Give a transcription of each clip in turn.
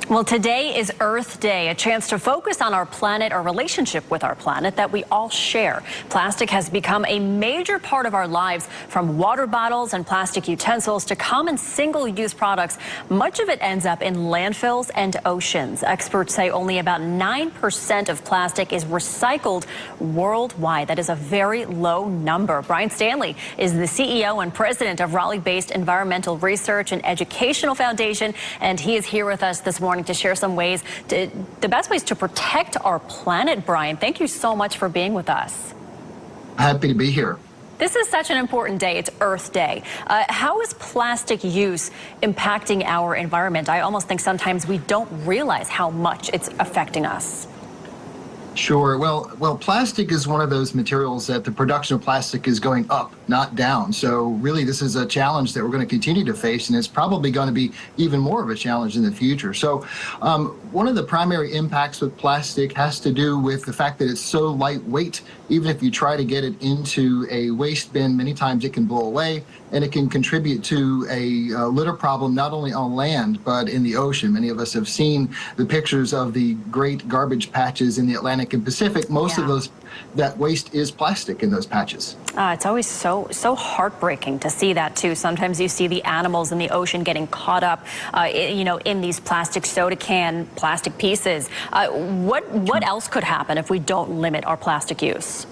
Well, today is Earth Day, a chance to focus on our planet, our relationship with our planet that we all share. Plastic has become a major part of our lives, from water bottles and plastic utensils to common single-use products. Much of it ends up in landfills and oceans. Experts say only about 9% of plastic is recycled worldwide. That is a very low number. Bryan Staley is the CEO and president of Raleigh-based Environmental Research and Educational Foundation, and he is here with us this morning to share some ways, the best ways to protect our planet. Bryan, thank you so much for being with us. Happy to be here. This is such an important day. It's Earth Day. How is plastic use impacting our environment? I almost think sometimes we don't realize how much it's affecting us. Sure. Well, plastic is one of those materials that the production of plastic is going up, not down. So really, this is a challenge that we're going to continue to face, and it's probably going to be even more of a challenge in the future. So one of the primary impacts with plastic has to do with the fact that it's so lightweight. Even if you try to get it into a waste bin, many times it can blow away, and it can contribute to a litter problem not only on land, but in the ocean. Many of us have seen the pictures of the great garbage patches in the Atlantic and Pacific. Most of that waste is plastic in those patches. It's always so heartbreaking to see that too. Sometimes you see the animals in the ocean getting caught up, in these plastic soda can, plastic pieces. What else could happen if we don't limit our plastic use?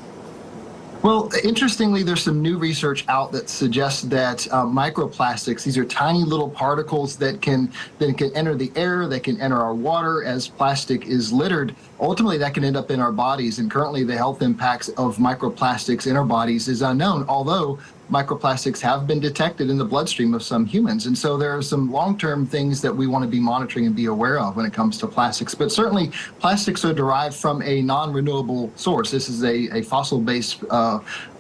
Well, interestingly, there's some new research out that suggests that microplastics, these are tiny little particles that can enter the air, that can enter our water as plastic is littered. Ultimately, that can end up in our bodies, and currently the health impacts of microplastics in our bodies is unknown, although microplastics have been detected in the bloodstream of some humans. And so there are some long-term things that we want to be monitoring and be aware of when it comes to plastics. But certainly, plastics are derived from a non-renewable source. This is a fossil-based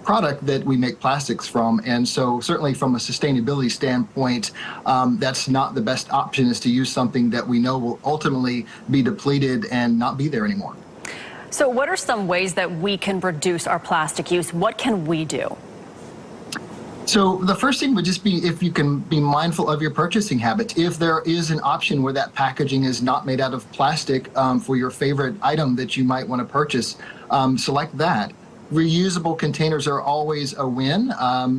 product that we make plastics from. And so certainly from a sustainability standpoint, that's not the best option, is to use something that we know will ultimately be depleted and not be there anymore. So what are some ways that we can reduce our plastic use? What can we do? So the first thing would just be if you can be mindful of your purchasing habits. If there is an option where that packaging is not made out of plastic for your favorite item that you might want to purchase, select that. Reusable containers are always a win.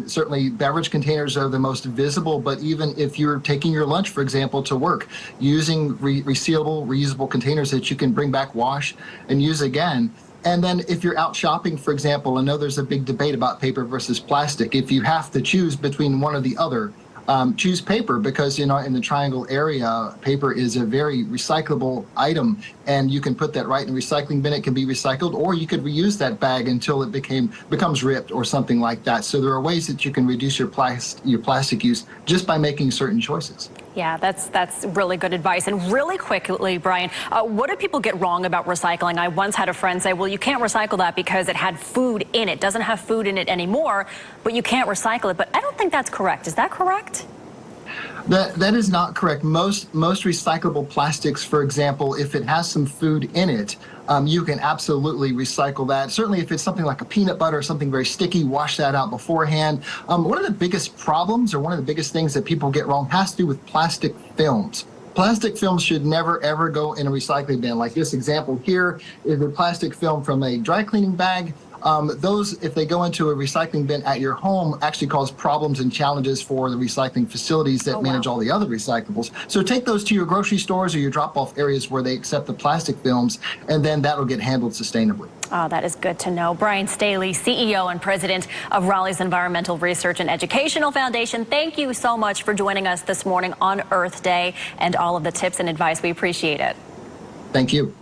Certainly beverage containers are the most visible, but even if you're taking your lunch, for example, to work, using resealable, reusable containers that you can bring back, wash, and use again. And then if you're out shopping, for example, I know there's a big debate about paper versus plastic. If you have to choose between one or the other, choose paper, because in the Triangle area, paper is a very recyclable item, and you can put that right in the recycling bin. It can be recycled, or you could reuse that bag until it becomes ripped or something like that. So there are ways that you can reduce your plastic use just by making certain choices. Yeah, that's really good advice. And really quickly, Bryan, what do people get wrong about recycling? I once had a friend say, well, you can't recycle that because it had food in it. Doesn't have food in it anymore, but you can't recycle it. But I don't think that's correct. Is that correct? That is not correct. Most recyclable plastics, for example, if it has some food in it, you can absolutely recycle that. Certainly if it's something like a peanut butter or something very sticky, wash that out beforehand. One of the biggest problems, or one of the biggest things that people get wrong, has to do with plastic films. Plastic films should never, ever go in a recycling bin. Like this example here is a plastic film from a dry cleaning bag. Those, if they go into a recycling bin at your home, actually cause problems and challenges for the recycling facilities that manage all the other recyclables. So take those to your grocery stores or your drop-off areas where they accept the plastic films, and then that'll get handled sustainably. Oh, that is good to know. Bryan Staley, CEO and president of Raleigh's Environmental Research and Educational Foundation, thank you so much for joining us this morning on Earth Day and all of the tips and advice. We appreciate it. Thank you.